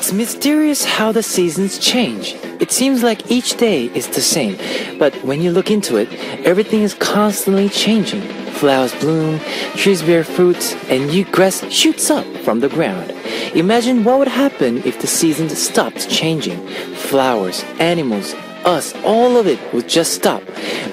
It's mysterious how the seasons change. It seems like each day is the same, but when you look into it, everything is constantly changing. Flowers bloom, trees bear fruits, and new grass shoots up from the ground. Imagine what would happen if the seasons stopped changing. Flowers, animals, us, all of it would just stop.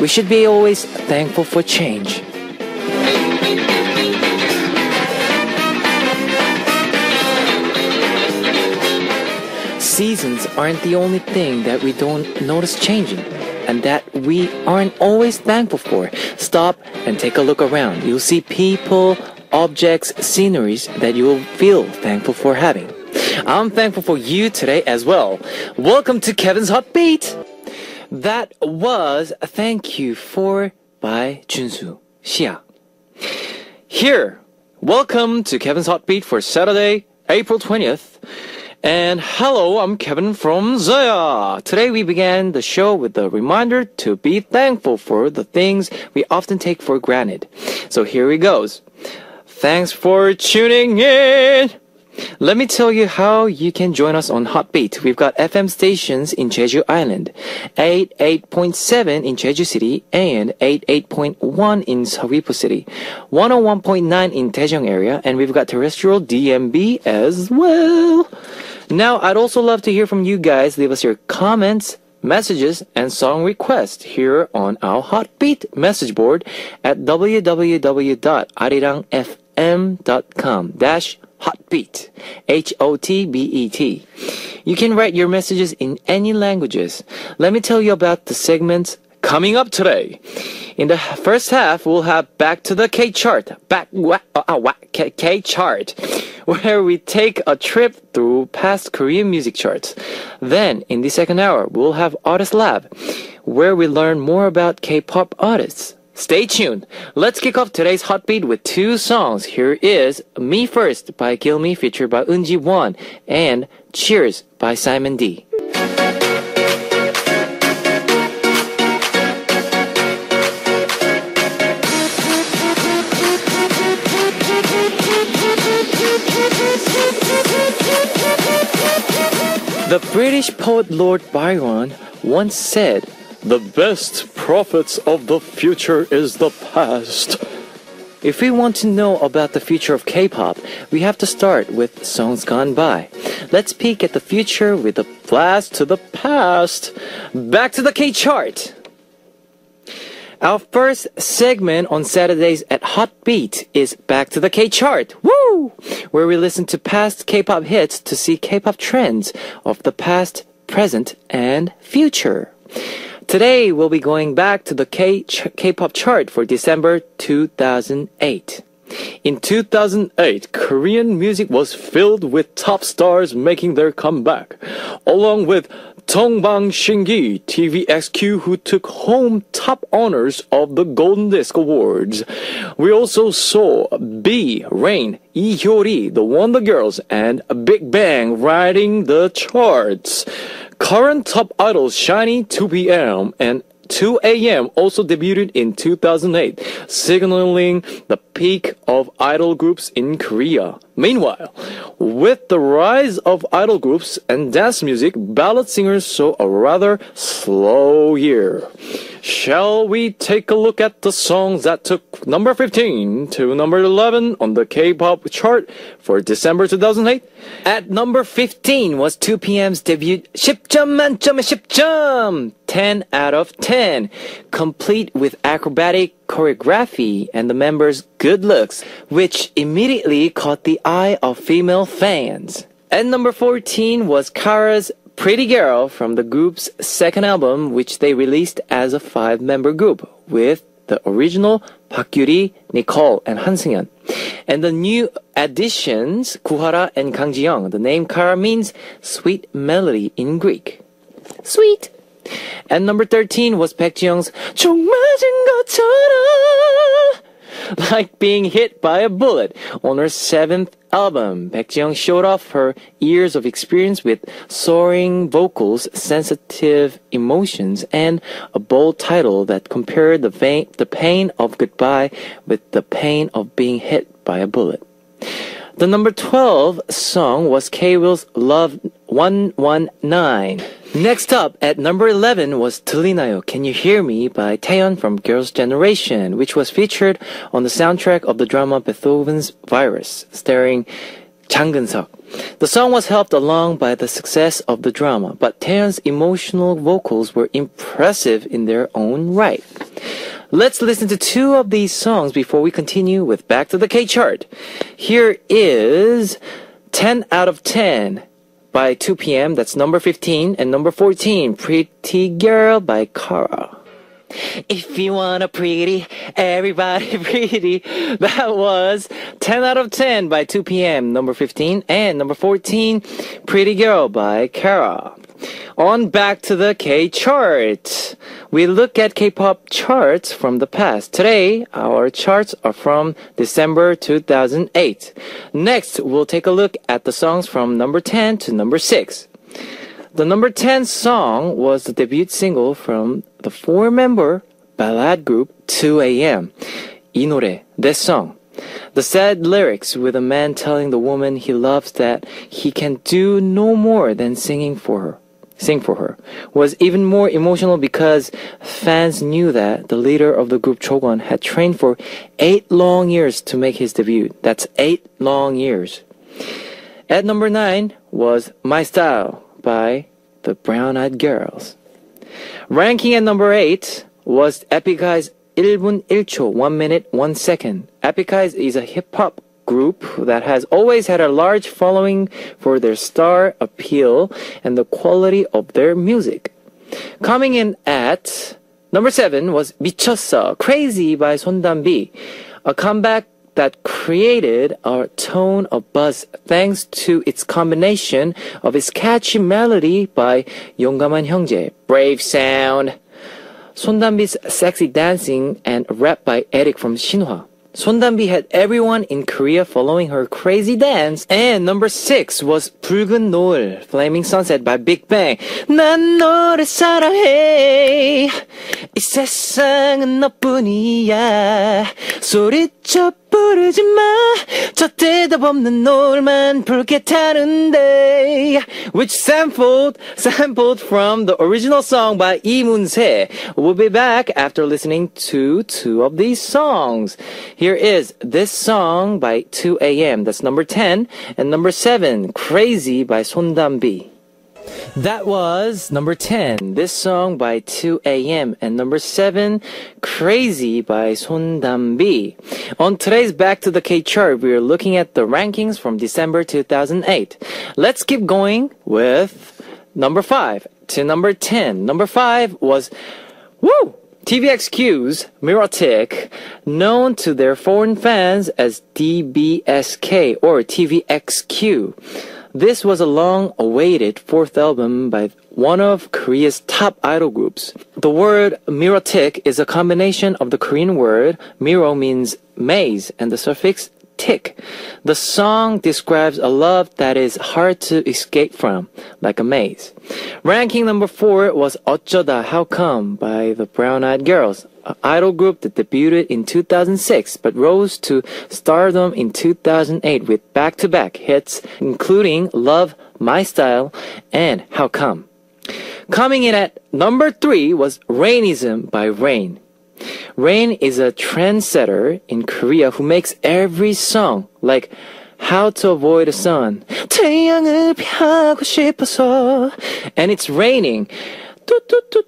We should be always thankful for change. Seasons aren't the only thing that we don't notice changing, and that we aren't always thankful for. Stop and take a look around. You'll see people, objects, sceneries that you will feel thankful for having. I'm thankful for you today as well. Welcome to Kevin's Hot Beat! That was Thank You For by Junsu Xia. Here, welcome to Kevin's Hot Beat for Saturday, April 20th. And hello, I'm Kevin from Zaya. Today we began the show with a reminder to be thankful for the things we often take for granted. So here it goes. Thanks for tuning in. Let me tell you how you can join us on Hotbeat. We've got FM stations in Jeju Island, 88.7 in Jeju City, and 88.1 in Seogwipo City, 101.9 in Daejeong area, and we've got terrestrial DMB as well. Now, I'd also love to hear from you guys. Leave us your comments, messages, and song requests here on our Hotbeat message board at www.arirangfm.com/Hotbeat, Hotbet. You can write your messages in any languages. Let me tell you about the segments coming up today. In the first half, we'll have Back to the K-Chart, K-Chart, where we take a trip through past Korean music charts. Then, in the second hour, we'll have Artist Lab, where we learn more about K-pop artists. Stay tuned. Let's kick off today's Hotbeat with two songs. Here is Me First by Gilmy featured by Eunji Won and Cheers by Simon D. The British poet Lord Byron once said, "The best prophets of the future is the past." If we want to know about the future of K-pop, we have to start with songs gone by. Let's peek at the future with a blast to the past. Back to the K-Chart! Our first segment on Saturdays at Hotbeat is Back to the K-Chart, woo! Where we listen to past K-pop hits to see K-pop trends of the past, present, and future. Today, we'll be going back to the K-pop chart for December 2008. In 2008, Korean music was filled with top stars making their comeback, along with Dongbang Shingi, TVXQ, who took home top honors of the Golden Disc Awards. We also saw B, Rain, Lee Hyori, the Wonder Girls, and Big Bang riding the charts. Current top idols SHINee, 2PM, and 2AM also debuted in 2008, signaling the peak of idol groups in Korea. Meanwhile, with the rise of idol groups and dance music, ballad singers saw a rather slow year. Shall we take a look at the songs that took number 15 to number 11 on the K-pop chart for December 2008? At number 15 was 2PM's debut 10점 만점에 10점! 10 out of 10, complete with acrobatic choreography and the members' good looks, which immediately caught the eye of female fans. At number 14 was Kara's Pretty Girl from the group's second album, which they released as a 5-member group, with the original Park Gyuri, Nicole, and Han Seung-yeon. And the new additions, Kuhara and Kang Ji-young. The name Kara means sweet melody in Greek. Sweet! And number 13 was Baek Ji-young's 총 맞은 것처럼, like being hit by a bullet. On her 7th album, Baek Ji-young showed off her years of experience with soaring vocals, sensitive emotions, and a bold title that compared the pain of goodbye with the pain of being hit by a bullet. The number 12 song was K-Will's Love 119. Next up, at number 11 was 들리나요? Can You Hear Me by Taeyeon from Girls' Generation, which was featured on the soundtrack of the drama Beethoven's Virus, starring Jang Geun-seok. The song was helped along by the success of the drama, but Taeyeon's emotional vocals were impressive in their own right. Let's listen to two of these songs before we continue with Back to the K-Chart. Here is 10 out of 10 by 2 p.m. That's number 15. And number 14, Pretty Girl by Kara. If you want a pretty, everybody pretty. That was 10 out of 10 by 2 p.m. Number 15. And number 14, Pretty Girl by Kara. On Back to the K-Chart. We look at K-pop charts from the past. Today, our charts are from December 2008. Next, we'll take a look at the songs from number 10 to number 6. The number 10 song was the debut single from the 4-member ballad group 2AM. 이 노래, this song. The sad lyrics with a man telling the woman he loves that he can do no more than sing for her, was even more emotional because fans knew that the leader of the group Chokwon had trained for 8 long years to make his debut. That's 8 long years. At number 9 was My Style by the Brown Eyed Girls. Ranking at number 8 was Epicai's 1분 1초, 1 minute 1 second. Epicai is a hip-hop group that has always had a large following for their star appeal and the quality of their music. Coming in at number 7 was 미쳤어, Crazy by 손담비, a comeback that created a tone of buzz thanks to its combination of its catchy melody by 용감한 형제, Brave Sound, 손담비's sexy dancing, and rap by Eric from Shinhwa. 손담비 had everyone in Korea following her crazy dance. And number 6 was 붉은 노을, Flaming Sunset by Big Bang. 난 너를 사랑해, 이 세상은 너뿐이야, 소리쳐 부르지 마, 저 대답 없는 노을만 붉게 타는데, which sampled from the original song by Lee Moon-se. We'll be back after listening to two of these songs. Here is this song by 2AM, that's number 10, and number 7, Crazy by 손담비. That was number 10, this song by 2AM, and number 7, Crazy by 손담비. On today's Back to the K-Chart, we are looking at the rankings from December 2008. Let's keep going with number 5 to number 10. Number 5 was, TVXQ's Mirotic, known to their foreign fans as DBSK or TVXQ. This was a long-awaited fourth album by one of Korea's top idol groups. The word Mirotic is a combination of the Korean word Miro means maze and the suffix tik. The song describes a love that is hard to escape from, like a maze. Ranking number 4 was 어쩌다 How Come by the Brown Eyed Girls, an idol group that debuted in 2006 but rose to stardom in 2008 with back-to-back hits including Love, My Style, and How Come. Coming in at number 3 was Rainism by Rain. Rain is a trendsetter in Korea who makes every song like How to Avoid the Sun, 태양을 피하고 싶어서, and It's Raining.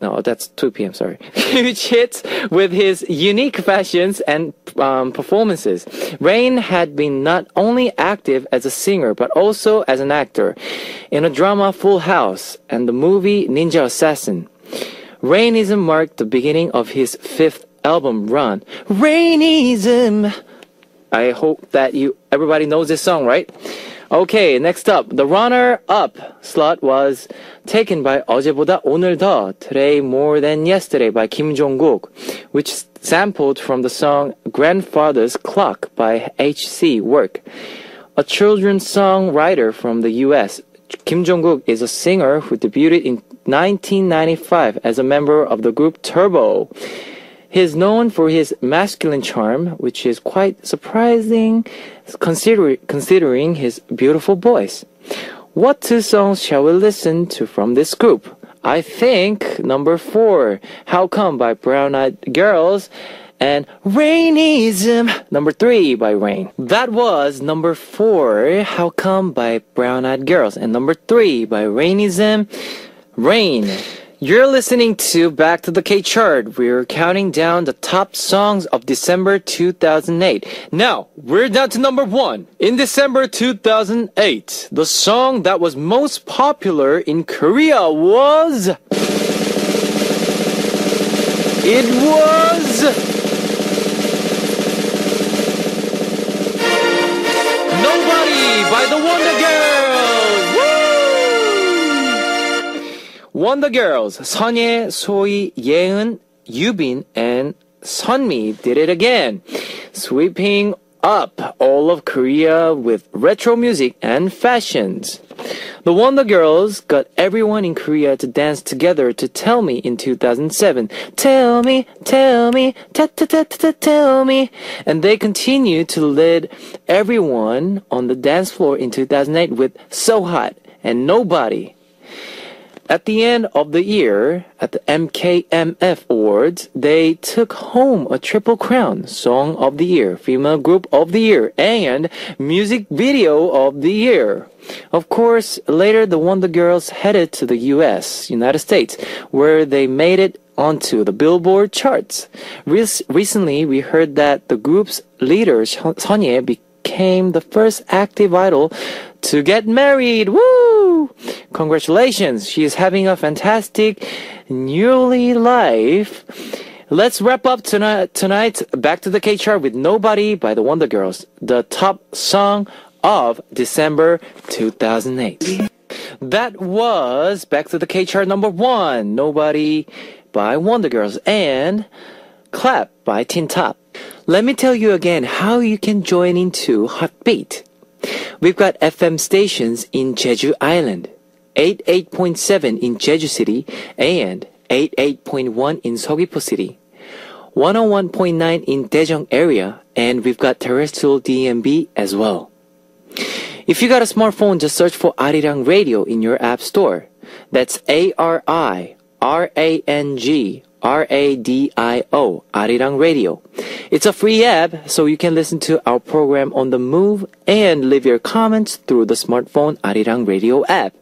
No, that's 2 p.m., sorry. Which hits with his unique fashions and performances. Rain had been not only active as a singer, but also as an actor in a drama Full House and the movie Ninja Assassin. Rainism marked the beginning of his 5th album run. Rainism! I hope that everybody knows this song, right? Okay, next up, the runner-up slot was taken by 어제보다 오늘 더, Today More Than Yesterday by Kim Jong-kook, which sampled from the song Grandfather's Clock by H.C. Work. A children's songwriter from the U.S., Kim Jong-kook is a singer who debuted in 1995 as a member of the group Turbo. He is known for his masculine charm, which is quite surprising considering his beautiful voice. What two songs shall we listen to from this group? I think number 4, How Come by Brown Eyed Girls, and Rainism, number 3 by Rain. That was number 4, How Come by Brown Eyed Girls, and number 3 by Rainism, Rain. You're listening to Back to the K-Chart. We're counting down the top songs of December 2008. Now, we're down to number 1. In December 2008, the song that was most popular in Korea was... It was... Nobody by the Wonder Girls! Woo! Wonder Girls, Sunye, Sohee, Yeon, Yubin, and Sunmi did it again, sweeping up all of Korea with retro music and fashions. The Wonder Girls got everyone in Korea to dance together to Tell Me in 2007. Tell me, tell me, tell me. And they continue to lead everyone on the dance floor in 2008 with So Hot and Nobody. At the end of the year, at the MKMF Awards, they took home a triple crown, Song of the Year, Female Group of the Year, and Music Video of the Year. Of course, later the Wonder Girls headed to the United States, where they made it onto the Billboard charts. Recently, we heard that the group's leader, Sunye, became the first active idol to get married. Woo! Congratulations! She is having a fantastic newly life. Let's wrap up tonight's Back to the K-Chart with Nobody by the Wonder Girls, the top song of December 2008. That was Back to the K-Chart number 1, Nobody by Wonder Girls, and Clap by Tin Top. Let me tell you again how you can join into Hotbeat. We've got FM stations in Jeju Island, 88.7 in Jeju City, and 88.1 in Seogwipo City, 101.9 in Daejeong area, and we've got terrestrial DMB as well. If you got a smartphone, just search for Arirang Radio in your app store. That's ARIRANG RADIO, Arirang Radio. It's a free app, so you can listen to our program on the move and leave your comments through the smartphone Arirang Radio app.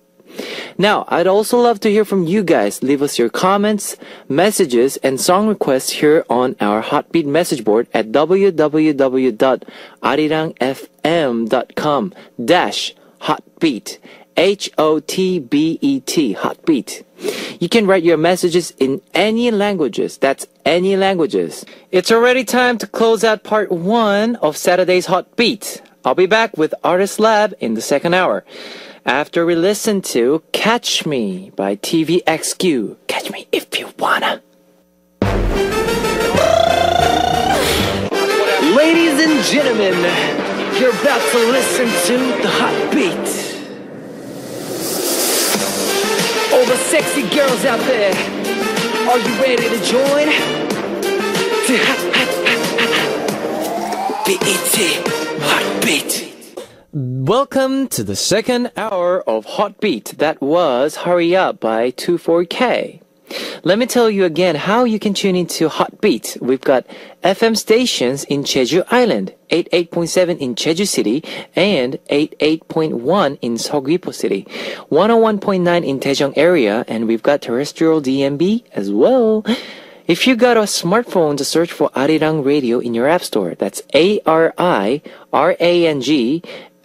Now, I'd also love to hear from you guys. Leave us your comments, messages, and song requests here on our Hotbeat message board at www.arirangfm.com/hotbeat. HOTBET, Hotbeat. You can write your messages in any languages. That's any languages. It's already time to close out part 1 of Saturday's Hotbeat. I'll be back with Artist Lab in the second hour, after we listen to Catch Me by TVXQ. Catch me if you wanna. Ladies and gentlemen, you're about to listen to the Hotbeat. All the sexy girls out there, are you ready to join? BET Hotbeat. Welcome to the second hour of Hotbeat. That was Hurry Up by 24K. Let me tell you again how you can tune into Hotbeat. We've got FM stations in Jeju Island, 88.7 in Jeju City, and 88.1 in Seogwipo City, 101.9 in Daejeong area, and we've got terrestrial DMB as well. If you got a smartphone, just search for Arirang Radio in your app store. That's ARIRANG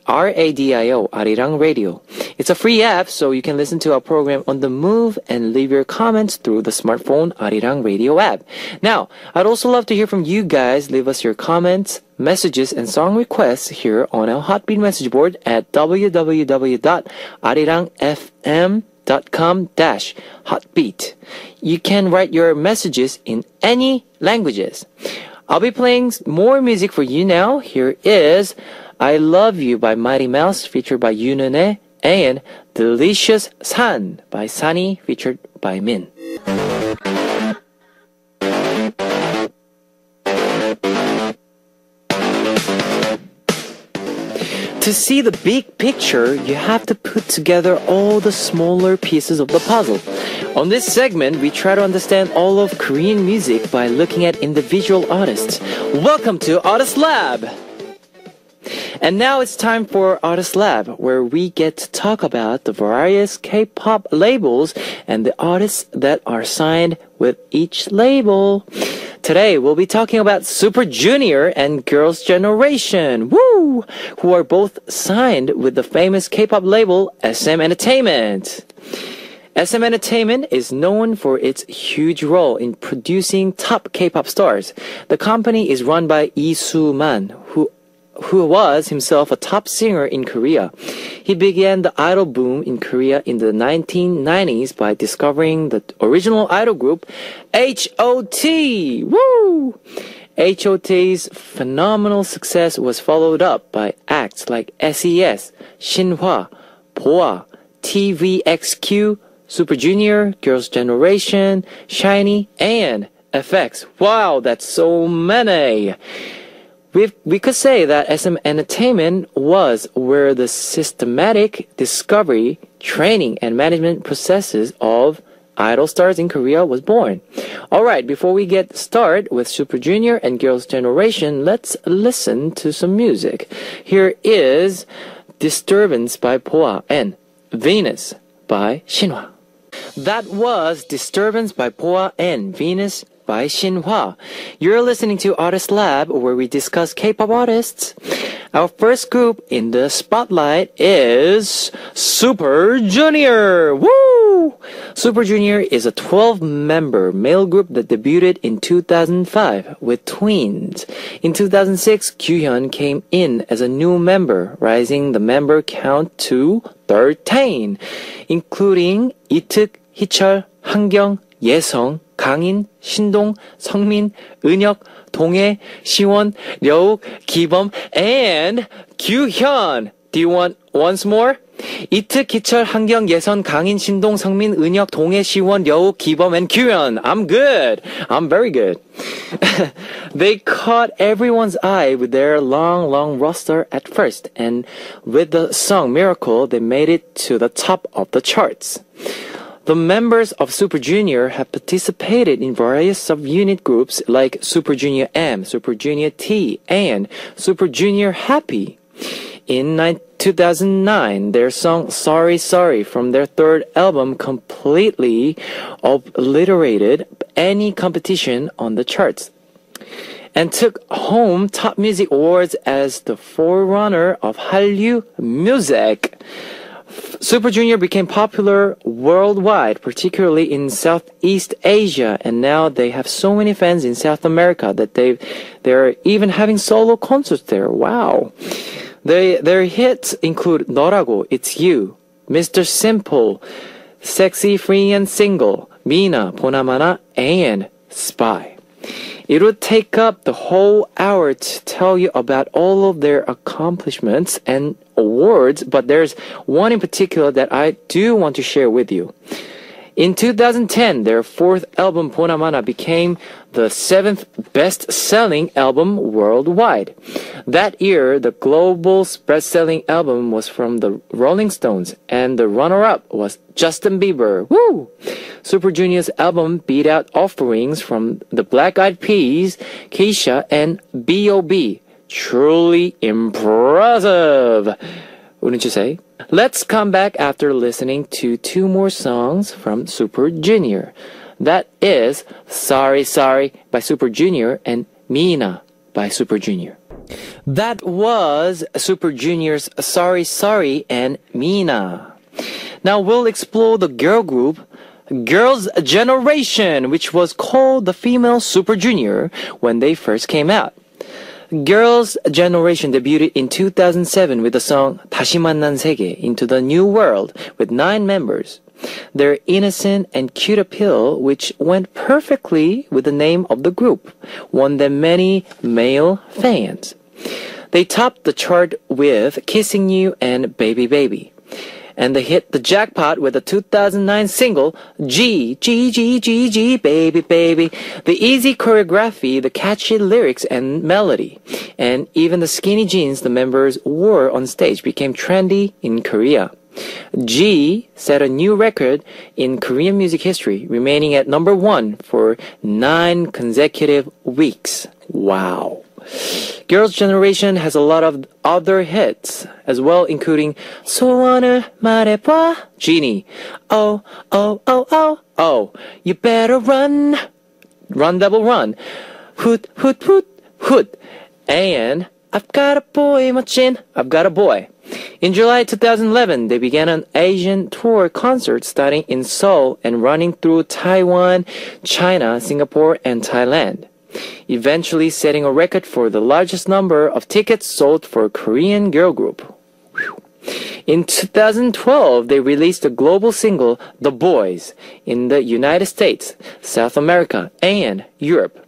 RADIO, Arirang Radio. It's a free app, so you can listen to our program on the move and leave your comments through the smartphone Arirang Radio app. Now, I'd also love to hear from you guys. Leave us your comments, messages, and song requests here on our Hotbeat message board at www.arirangfm.com/hotbeat. You can write your messages in any languages. I'll be playing more music for you now. Here is I Love You by Mighty Mouse featured by Yoonune, and Delicious San by Sunny featured by Min. To see the big picture, you have to put together all the smaller pieces of the puzzle. On this segment, we try to understand all of Korean music by looking at individual artists. Welcome to Artist Lab! And now it's time for Artist Lab, where we get to talk about the various K-pop labels and the artists that are signed with each label. Today, we'll be talking about Super Junior and Girls' Generation, woo! Who are both signed with the famous K-pop label SM Entertainment. SM Entertainment is known for its huge role in producing top K-pop stars. The company is run by Lee Soo-man, who was himself a top singer in Korea. He began the idol boom in Korea in the 1990s by discovering the original idol group H.O.T. Woo! H.O.T's phenomenal success was followed up by acts like SES, Shinhwa, Boa, TVXQ, Super Junior, Girls' Generation, SHINee, and FX. Wow, that's so many! We could say that SM Entertainment was where the systematic discovery, training, and management processes of idol stars in Korea was born. Alright, before we get started with Super Junior and Girls' Generation, let's listen to some music. Here is Disturbance by Boa and Venus by Shinhwa. That was Disturbance by Boa and Venus by Shinhwa. You're listening to Artist Lab, where we discuss K-pop artists. Our first group in the spotlight is Super Junior. Woo! Super Junior is a 12-member male group that debuted in 2005 with twins. In 2006, Kyuhyun came in as a new member, rising the member count to 13, including Itaek, Hichul, Hangyung, Yesung, 강인, 신동, 성민, 은혁, 동해, 시원, 려욱, 기범, and 규현. Do you want once more? 이특, 기철, 한경, 예선, 강인, 신동, 성민, 은혁, 동해, 시원, 려욱, 기범, and 규현. I'm good. I'm very good. They caught everyone's eye with their long roster at first, and with the song Miracle, they made it to the top of the charts. The members of Super Junior have participated in various sub-unit groups like Super Junior M, Super Junior T, and Super Junior Happy. In 2009, their song Sorry Sorry from their third album completely obliterated any competition on the charts and took home Top Music Awards as the forerunner of Hallyu music. Super Junior became popular worldwide, particularly in Southeast Asia, and now they have so many fans in South America that they're even having solo concerts there. Wow. Their hits include 너라고, It's You, Mr. Simple, Sexy, Free and Single, Mina, 보나마나, and Spy. It would take up the whole hour to tell you about all of their accomplishments and awards, but there's one in particular that I do want to share with you. In 2010, their fourth album, 보나마나, became the 7th best-selling album worldwide. That year, the global best-selling album was from the Rolling Stones, and the runner-up was Justin Bieber. Woo! Super Junior's album beat out offerings from the Black Eyed Peas, Keisha, and B.O.B. Truly impressive, wouldn't you say? Let's come back after listening to two more songs from Super Junior. That is Sorry Sorry by Super Junior and Mina by Super Junior. That was Super Junior's Sorry Sorry and Mina. Now we'll explore the girl group Girls' Generation, which was called the female Super Junior when they first came out. Girls' Generation debuted in 2007 with the song 다시 만난 세계, Into the New World, with 9 members. Their innocent and cute appeal, which went perfectly with the name of the group, won them many male fans. They topped the chart with Kissing You and Baby Baby. and they hit the jackpot with the 2009 single G, G, G, G, G, baby, baby. The easy choreography, the catchy lyrics and melody, and even the skinny jeans the members wore on stage became trendy in Korea. G set a new record in Korean music history, remaining at number 1 for 9 consecutive weeks. Wow. Girls' Generation has a lot of other hits as well, including 소원을 말해봐, Genie, oh, oh, oh, oh, oh, you better run, run double run, hoot, hoot, hoot, hoot, and I've got a boy, 멋진, I've got a boy. In July 2011, they began an Asian tour concert starting in Seoul and running through Taiwan, China, Singapore, and Thailand, eventually setting a record for the largest number of tickets sold for a Korean girl group. In 2012, they released a global single, The Boys, in the United States, South America, and Europe,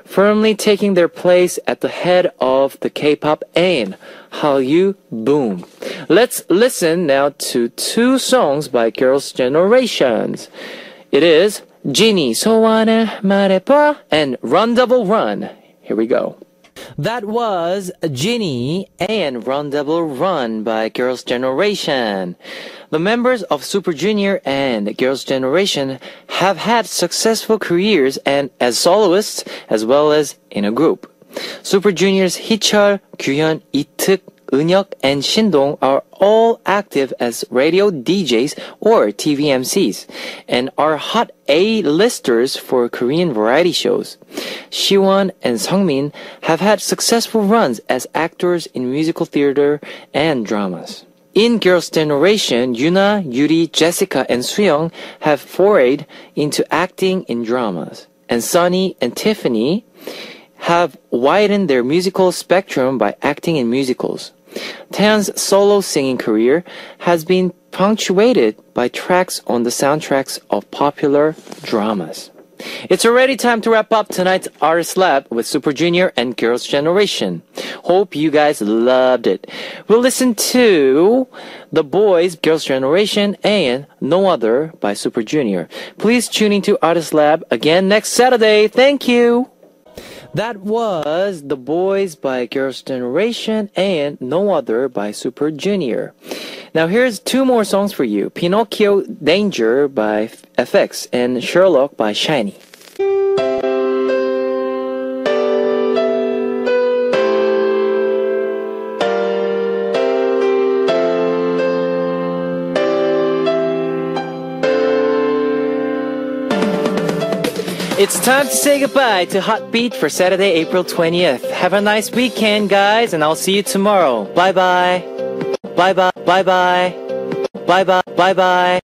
firmly taking their place at the head of the K-pop and Hallyu boom. Let's listen now to 2 songs by Girls' Generations. It is Genie, 소원을 말해봐, and Run Double Run. Here we go. That was Genie and Run Double Run by Girls' Generation. The members of Super Junior and Girls' Generation have had successful careers and as soloists as well as in a group. Super Junior's Hichul, Kyuhyun, Ituk, Eunhyuk, and Shindong are all active as radio DJs or TV MCs and are hot A-listers for Korean variety shows. Siwon and Seungmin have had successful runs as actors in musical theater and dramas. In Girls' Generation, Yuna, Yuri, Jessica, and Suyoung have forayed into acting in dramas, and Sunny and Tiffany have widened their musical spectrum by acting in musicals. Taeyeon's solo singing career has been punctuated by tracks on the soundtracks of popular dramas. It's already time to wrap up tonight's Artist Lab with Super Junior and Girls' Generation. Hope you guys loved it. We'll listen to The Boys, Girls' Generation, and No Other by Super Junior. Please tune into Artist Lab again next Saturday. Thank you. That was The Boys by Girls' Generation and No Other by Super Junior. Now here's 2 more songs for you. Pinocchio Danger by FX and Sherlock by SHINee. It's time to say goodbye to Hot Beat for Saturday, April 20th. Have a nice weekend, guys, and I'll see you tomorrow. Bye-bye. Bye-bye. Bye-bye. Bye-bye. Bye-bye.